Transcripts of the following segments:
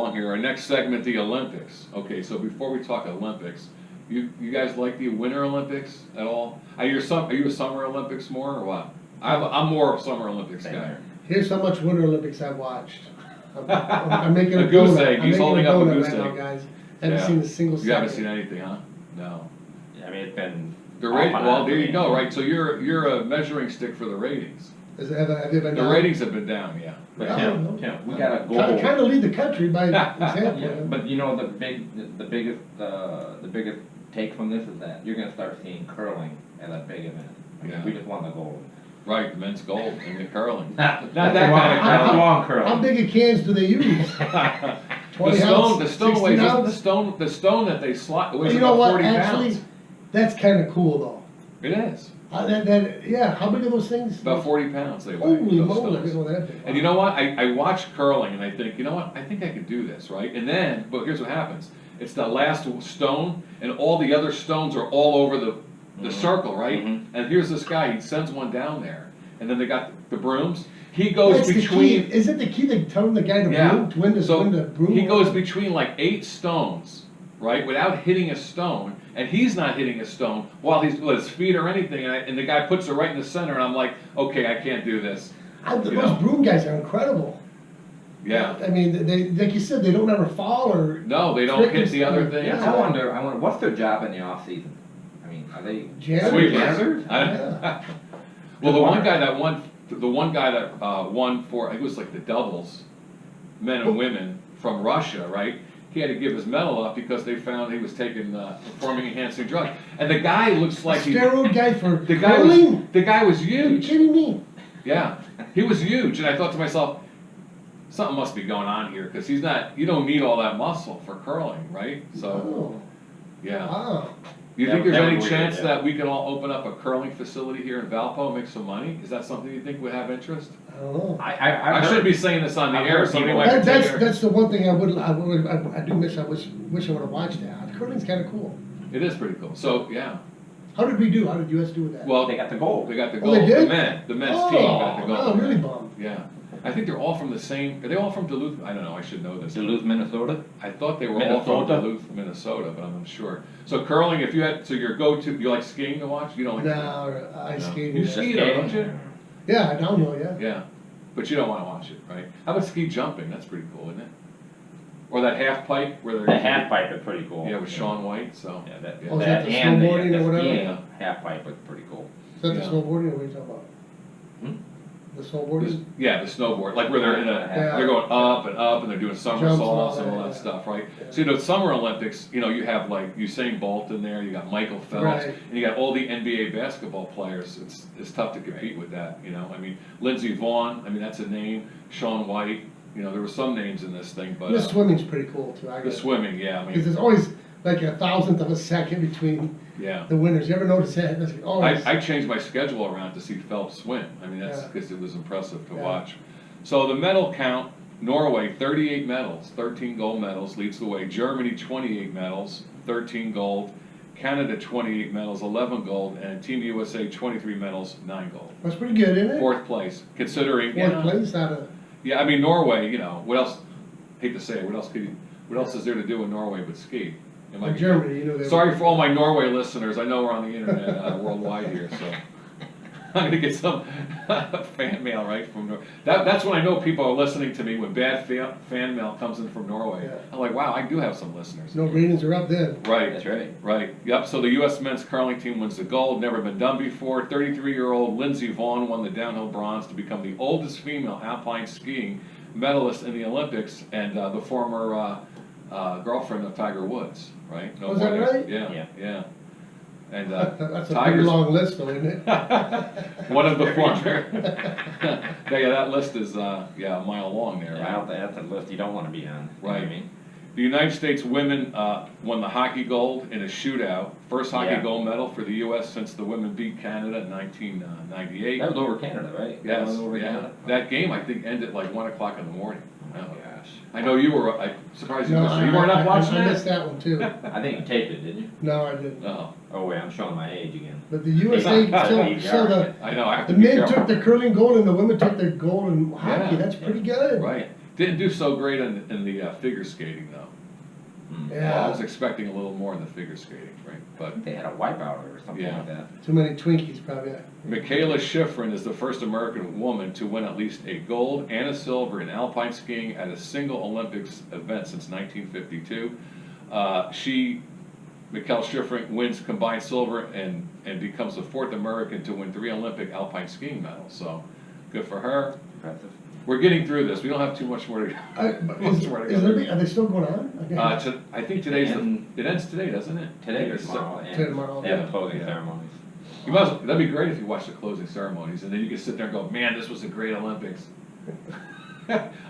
along here. Our next segment, the Olympics. Okay, so before we talk Olympics, you guys like the Winter Olympics at all? Are you a Summer Olympics more or what? I'm more of a Summer Olympics guy. Here's how much Winter Olympics I've watched. I'm making A a goose donut. egg. I'm He's making holding a up a donut goose right now, egg. guys. Haven't seen a single second. You haven't seen anything, huh? No. I mean, it's been. Well, there you go, right? So you're a measuring stick for the ratings. Have they been The down? ratings have been down, yeah. But I don't know. Tim, we got a goal. Trying to lead the country by example. Yeah, but you know the biggest take from this is that you're gonna start seeing curling at a big event. I mean, Yeah. we just won the gold. Right, the men's gold and the curling. Not that kind of curling. long curling. How big of cans do they use? 20 ounce, the stone 16 weighs ounce? the stone that they slot weighs You know about what? 40 Actually, pounds. that's kind of cool though. It is. Yeah. How big are those things? About 40 pounds they weigh. Holy those moly! I stones. didn't know that big. And you know what? I watch curling and I think, you know what? I think I could do this, right? And then, but here's what happens. It's the last stone and all the other stones are all over the circle, right? And here's this guy, he sends one down there. And then they got the brooms. He goes That's between. The key. Is it the key to telling the guy to broom, to win the broom? He goes between like 8 stones, right, without hitting a stone, and he's not hitting a stone while he's with his feet or anything, and the guy puts it right in the center, and I'm like, okay, I can't do this. Those broom guys are incredible. Yeah. I mean, they like you said, they don't ever fall or. No, they don't hit the other thing. Yeah. I wonder, what's their job in the off season? I mean, are they Janitors? janitors? Well, the one guy that won for, I think it was like the doubles, men and women from Russia, right? He had to give his medal up because they found he was taking performing enhancing drugs. And the guy looks like steroid guy for the guy was huge. Are you kidding me? Yeah, he was huge, and I thought to myself, something must be going on here because he's not. You don't need all that muscle for curling, right? So, yeah. Wow. You think there's any weird, chance yeah. that we can all open up a curling facility here in Valpo and make some money? Is that something you think would have interest? I don't know. I shouldn't be saying this on the I've air. heard So people- anyway, That's the one thing I do miss. I wish I would have watched that. Curling's kind of cool. it is pretty cool. So yeah. How did we do? How did US do with that? Well, They got the gold. They got the Oh, gold. they did? The men's team got the gold. Oh, I'm really bummed. Yeah. I think they're all from the same. Are they all from Duluth? I don't know. I should know this. Duluth, Minnesota? I thought they were all from Minnesota? Duluth, Minnesota, but I'm not sure. So curling, if you had, so your go-to, you like skiing to watch? You don't like No, ice No. skating. You ski though, don't you? Yeah, I downhill, yeah. Yeah, but you don't want to watch it, right? How about ski jumping? That's pretty cool, isn't it? Or that half pipe where they're The half pipe is pretty cool. Yeah, with Shaun White. So Yeah, that, Yeah. Oh, is that that the and snowboarding the or whatever? skiing Yeah. half pipe was pretty cool. Is that the Yeah. snowboarding or what are you talking about? Hmm? The snowboarding? yeah, the snowboard, like where they're in a, Yeah. they're going up and they're doing somersaults and all that yeah. stuff, right? Yeah. So you know, Summer Olympics, you know, you have like Usain Bolt in there, you got Michael Phelps, Right. and you got all the NBA basketball players. It's tough to compete with that, you know. I mean, Lindsey Vonn, I mean that's a name. Shaun White, you know, there were some names in this thing, but The swimming's pretty cool too. the swimming, yeah, I Because mean, there's always like a thousandth of a second between yeah. the winners. You ever notice that? That's always. I changed my schedule around to see Phelps swim. I mean, that's Yeah. because it was impressive to Yeah. watch. So the medal count, Norway, 38 medals, 13 gold medals, leads the way. Germany, 28 medals, 13 gold. Canada, 28 medals, 11 gold. And Team USA, 23 medals, 9 gold. That's pretty good, isn't it? Fourth place, considering. Fourth place out of. Yeah, I mean, Norway, you know, what else, hate to say it, what else is there to do in Norway but ski? Am I- Germany, you know. Sorry for all my Norway listeners. I know we're on the internet worldwide here, so I'm gonna get some fan mail right from Norway. That's when I know people are listening to me when bad fan mail comes in from Norway. Yeah. I'm like, wow, I do have some listeners. No ratings are up then. Right, That's right. right. Yep. So the U.S. men's curling team wins the gold. Never been done before. 33-year-old Lindsey Vonn won the downhill bronze to become the oldest female alpine skiing medalist in the Olympics, and the former girlfriend of Tiger Woods. Right? Was that right? Yeah, Yeah. yeah. And That's a pretty Tiger's long list, though, isn't it? one of the former. Yeah, that list is a mile long there, Yeah, right? that's a list you don't want to be on. You know what Right. I mean? The United States women won the hockey gold in a shootout. First hockey Yeah. gold medal for the U.S. since the women beat Canada in 1998. That was over Canada, right? That Yes, was over yeah. Canada? That game, I think, ended like 1 o'clock in the morning. Oh my gosh. I know you were, I'm surprised you No, missed it. You weren't up watching I that? missed that one too. I think you taped it, didn't you? No, I didn't. No, Oh wait, I'm showing my age again. But the USA, I know, I have the to be men careful. took the curling gold and the women took the gold in hockey. Yeah. That's pretty good. Right. Didn't do so great in the figure skating though. I was Yeah, expecting a little more in the figure skating, right? But They had a wipeout or something Yeah. like that. too many Twinkies probably. Michaela Schifrin is the first American woman to win at least a gold and a silver in alpine skiing at a single Olympics event since 1952. Michaela Schifrin wins combined silver and becomes the fourth American to win 3 Olympic alpine skiing medals. So good for her. Impressive. We're getting through this. We don't have too much more to go. Are they still going on? Okay. I think today's it ends today, doesn't it? Today or It's tomorrow. Today, tomorrow. They have the Yeah. closing Yeah. ceremonies. That'd be great if you watched the closing ceremonies, and then you could sit there and go, man, this was a great Olympics.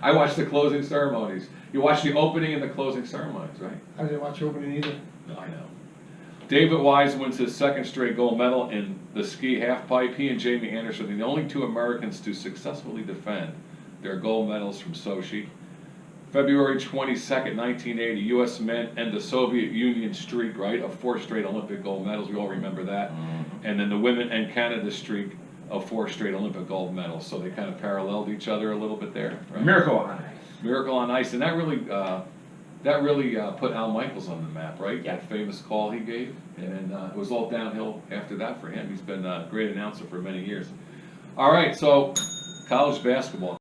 I watched the closing ceremonies. You watch the opening and the closing ceremonies, right? I didn't watch opening either. No, I know. David Wise wins his second straight gold medal in the ski halfpipe. He and Jamie Anderson are the only 2 Americans to successfully defend their gold medals from Sochi. February 22nd, 1980, U.S. men end the Soviet Union streak, right, of 4 straight Olympic gold medals. We all remember that. And then the women end Canada's streak of 4 straight Olympic gold medals. So they kind of paralleled each other a little bit there. Right? Miracle on Ice. Miracle on Ice, and that really put Al Michaels on the map, right? Yeah. That famous call he gave, and it was all downhill after that for him. He's been a great announcer for many years. All right, so college basketball.